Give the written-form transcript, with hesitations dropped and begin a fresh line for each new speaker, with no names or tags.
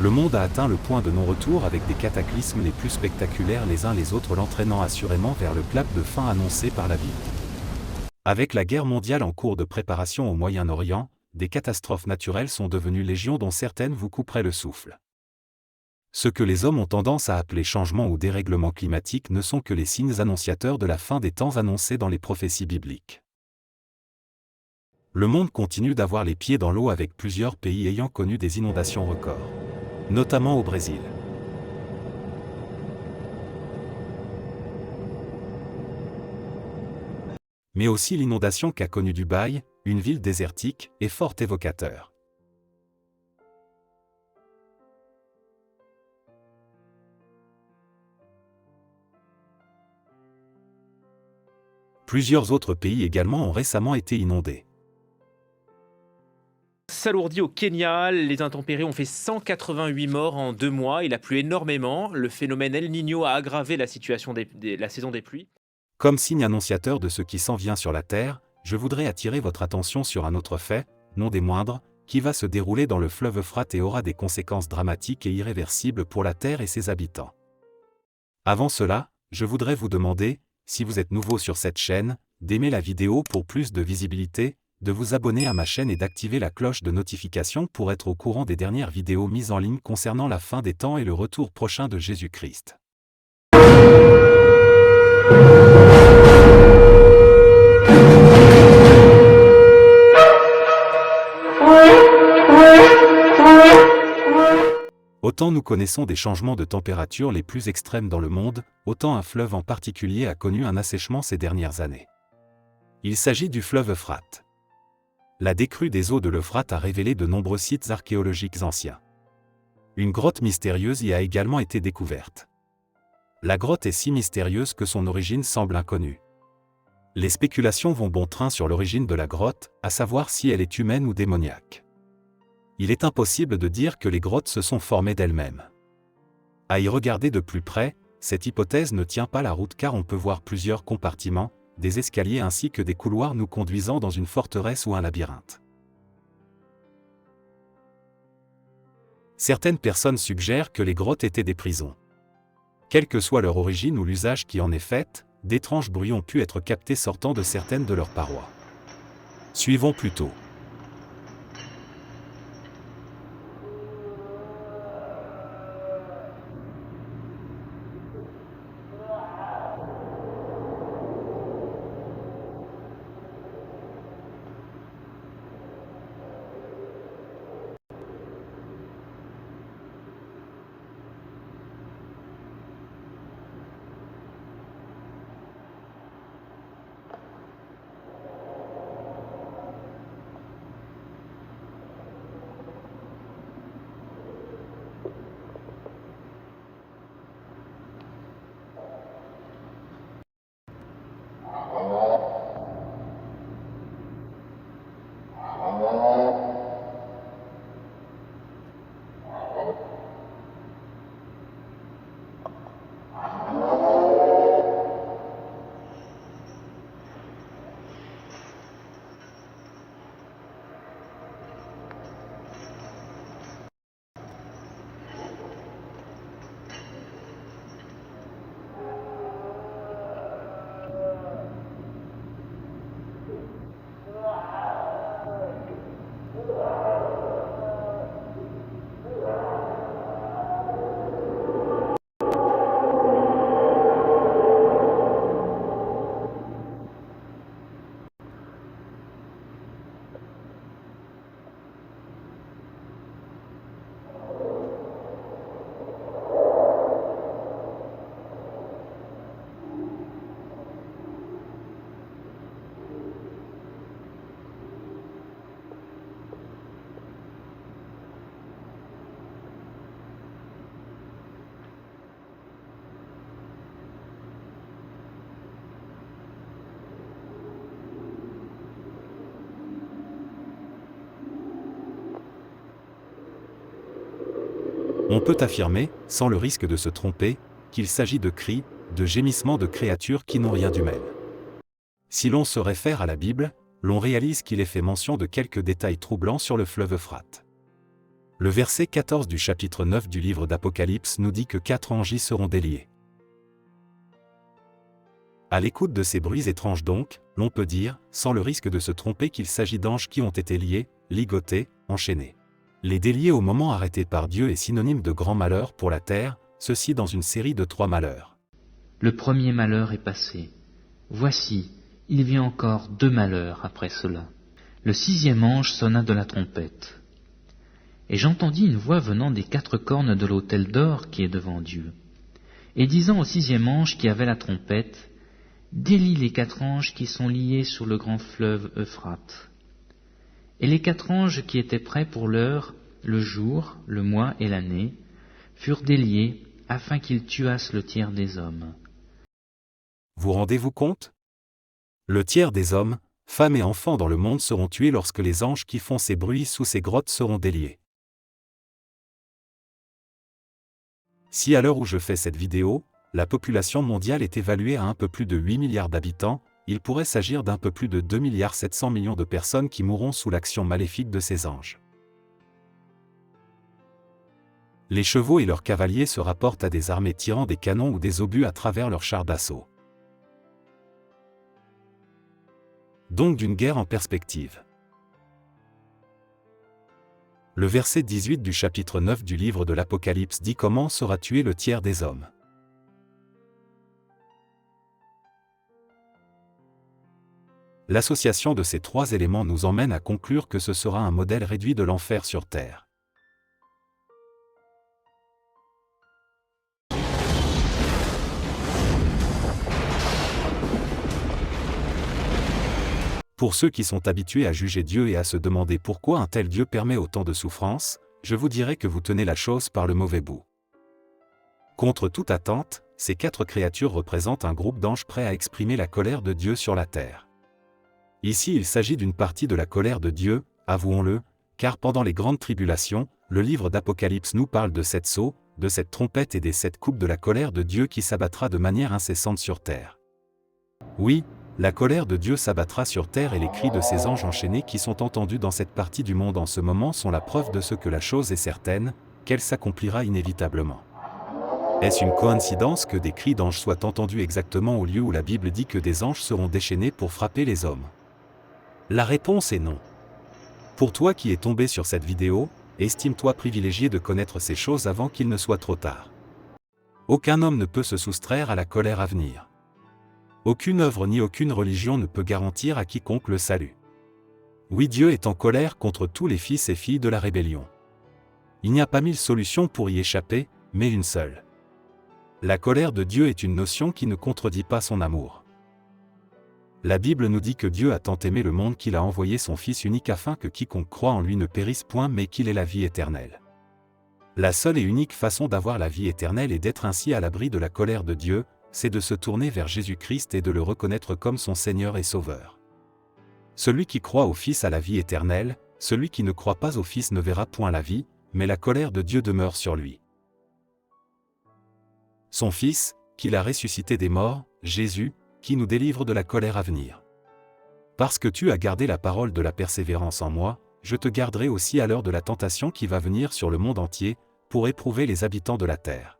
Le monde a atteint le point de non-retour avec des cataclysmes les plus spectaculaires les uns les autres l'entraînant assurément vers le clap de fin annoncé par la Bible. Avec la guerre mondiale en cours de préparation au Moyen-Orient, des catastrophes naturelles sont devenues légion dont certaines vous couperaient le souffle. Ce que les hommes ont tendance à appeler changement ou dérèglement climatique ne sont que les signes annonciateurs de la fin des temps annoncés dans les prophéties bibliques. Le monde continue d'avoir les pieds dans l'eau avec plusieurs pays ayant connu des inondations records, notamment au Brésil. Mais aussi l'inondation qu'a connue Dubaï, une ville désertique, est fort évocateur. Plusieurs autres pays également ont récemment été inondés.
S'alourdit au Kenya, les intempéries ont fait 188 morts en 2 mois. Il a plu énormément. Le phénomène El Niño a aggravé la situation la saison des pluies.
Comme signe annonciateur de ce qui s'en vient sur la Terre, je voudrais attirer votre attention sur un autre fait, non des moindres, qui va se dérouler dans le fleuve Euphrate et aura des conséquences dramatiques et irréversibles pour la Terre et ses habitants. Avant cela, je voudrais vous demander, si vous êtes nouveau sur cette chaîne, d'aimer la vidéo pour plus de visibilité, de vous abonner à ma chaîne et d'activer la cloche de notification pour être au courant des dernières vidéos mises en ligne concernant la fin des temps et le retour prochain de Jésus-Christ. Autant nous connaissons des changements de température les plus extrêmes dans le monde, autant un fleuve en particulier a connu un assèchement ces dernières années. Il s'agit du fleuve Euphrate. La décrue des eaux de l'Euphrate a révélé de nombreux sites archéologiques anciens. Une grotte mystérieuse y a également été découverte. La grotte est si mystérieuse que son origine semble inconnue. Les spéculations vont bon train sur l'origine de la grotte, à savoir si elle est humaine ou démoniaque. Il est impossible de dire que les grottes se sont formées d'elles-mêmes. À y regarder de plus près, cette hypothèse ne tient pas la route car on peut voir plusieurs compartiments, des escaliers ainsi que des couloirs nous conduisant dans une forteresse ou un labyrinthe. Certaines personnes suggèrent que les grottes étaient des prisons. Quelle que soit leur origine ou l'usage qui en est fait, d'étranges bruits ont pu être captés sortant de certaines de leurs parois. Suivons plutôt. On peut affirmer, sans le risque de se tromper, qu'il s'agit de cris, de gémissements de créatures qui n'ont rien d'humain. Si l'on se réfère à la Bible, l'on réalise qu'il est fait mention de quelques détails troublants sur le fleuve Euphrate. Le verset 14 du chapitre 9 du livre d'Apocalypse nous dit que 4 anges y seront déliés. À l'écoute de ces bruits étranges donc, l'on peut dire, sans le risque de se tromper, qu'il s'agit d'anges qui ont été liés, ligotés, enchaînés. Les déliés au moment arrêté par Dieu est synonyme de grand malheur pour la terre, ceci dans une série de 3 malheurs.
Le premier malheur est passé. Voici, il vient encore 2 malheurs après cela. Le 6e ange sonna de la trompette. Et j'entendis une voix venant des 4 cornes de l'autel d'or qui est devant Dieu, et disant au 6e ange qui avait la trompette, « Délie les 4 anges qui sont liés sur le grand fleuve Euphrate. » Et les 4 anges qui étaient prêts pour l'heure, le jour, le mois et l'année, furent déliés afin qu'ils tuassent le tiers des hommes.
Vous rendez-vous compte? Le tiers des hommes, femmes et enfants dans le monde seront tués lorsque les anges qui font ces bruits sous ces grottes seront déliés. Si à l'heure où je fais cette vidéo, la population mondiale est évaluée à un peu plus de 8 milliards d'habitants, il pourrait s'agir d'un peu plus de 2,7 milliards de personnes qui mourront sous l'action maléfique de ces anges. Les chevaux et leurs cavaliers se rapportent à des armées tirant des canons ou des obus à travers leurs chars d'assaut. Donc d'une guerre en perspective. Le verset 18 du chapitre 9 du livre de l'Apocalypse dit comment sera tué le tiers des hommes. L'association de ces 3 éléments nous emmène à conclure que ce sera un modèle réduit de l'enfer sur terre. Pour ceux qui sont habitués à juger Dieu et à se demander pourquoi un tel Dieu permet autant de souffrances, je vous dirais que vous tenez la chose par le mauvais bout. Contre toute attente, ces 4 créatures représentent un groupe d'anges prêts à exprimer la colère de Dieu sur la terre. Ici il s'agit d'une partie de la colère de Dieu, avouons-le, car pendant les grandes tribulations, le livre d'Apocalypse nous parle de 7 sceaux, de cette trompette et des 7 coupes de la colère de Dieu qui s'abattra de manière incessante sur terre. Oui, la colère de Dieu s'abattra sur terre et les cris de ces anges enchaînés qui sont entendus dans cette partie du monde en ce moment sont la preuve de ce que la chose est certaine, qu'elle s'accomplira inévitablement. Est-ce une coïncidence que des cris d'anges soient entendus exactement au lieu où la Bible dit que des anges seront déchaînés pour frapper les hommes? La réponse est non. Pour toi qui es tombé sur cette vidéo, estime-toi privilégié de connaître ces choses avant qu'il ne soit trop tard. Aucun homme ne peut se soustraire à la colère à venir. Aucune œuvre ni aucune religion ne peut garantir à quiconque le salut. Oui, Dieu est en colère contre tous les fils et filles de la rébellion. Il n'y a pas 1000 solutions pour y échapper, mais une seule. La colère de Dieu est une notion qui ne contredit pas son amour. La Bible nous dit que Dieu a tant aimé le monde qu'il a envoyé son Fils unique afin que quiconque croit en lui ne périsse point mais qu'il ait la vie éternelle. La seule et unique façon d'avoir la vie éternelle et d'être ainsi à l'abri de la colère de Dieu, c'est de se tourner vers Jésus-Christ et de le reconnaître comme son Seigneur et Sauveur. Celui qui croit au Fils a la vie éternelle, celui qui ne croit pas au Fils ne verra point la vie, mais la colère de Dieu demeure sur lui. Son Fils, qu'il a ressuscité des morts, Jésus, qui nous délivre de la colère à venir. Parce que tu as gardé la parole de la persévérance en moi, je te garderai aussi à l'heure de la tentation qui va venir sur le monde entier, pour éprouver les habitants de la terre.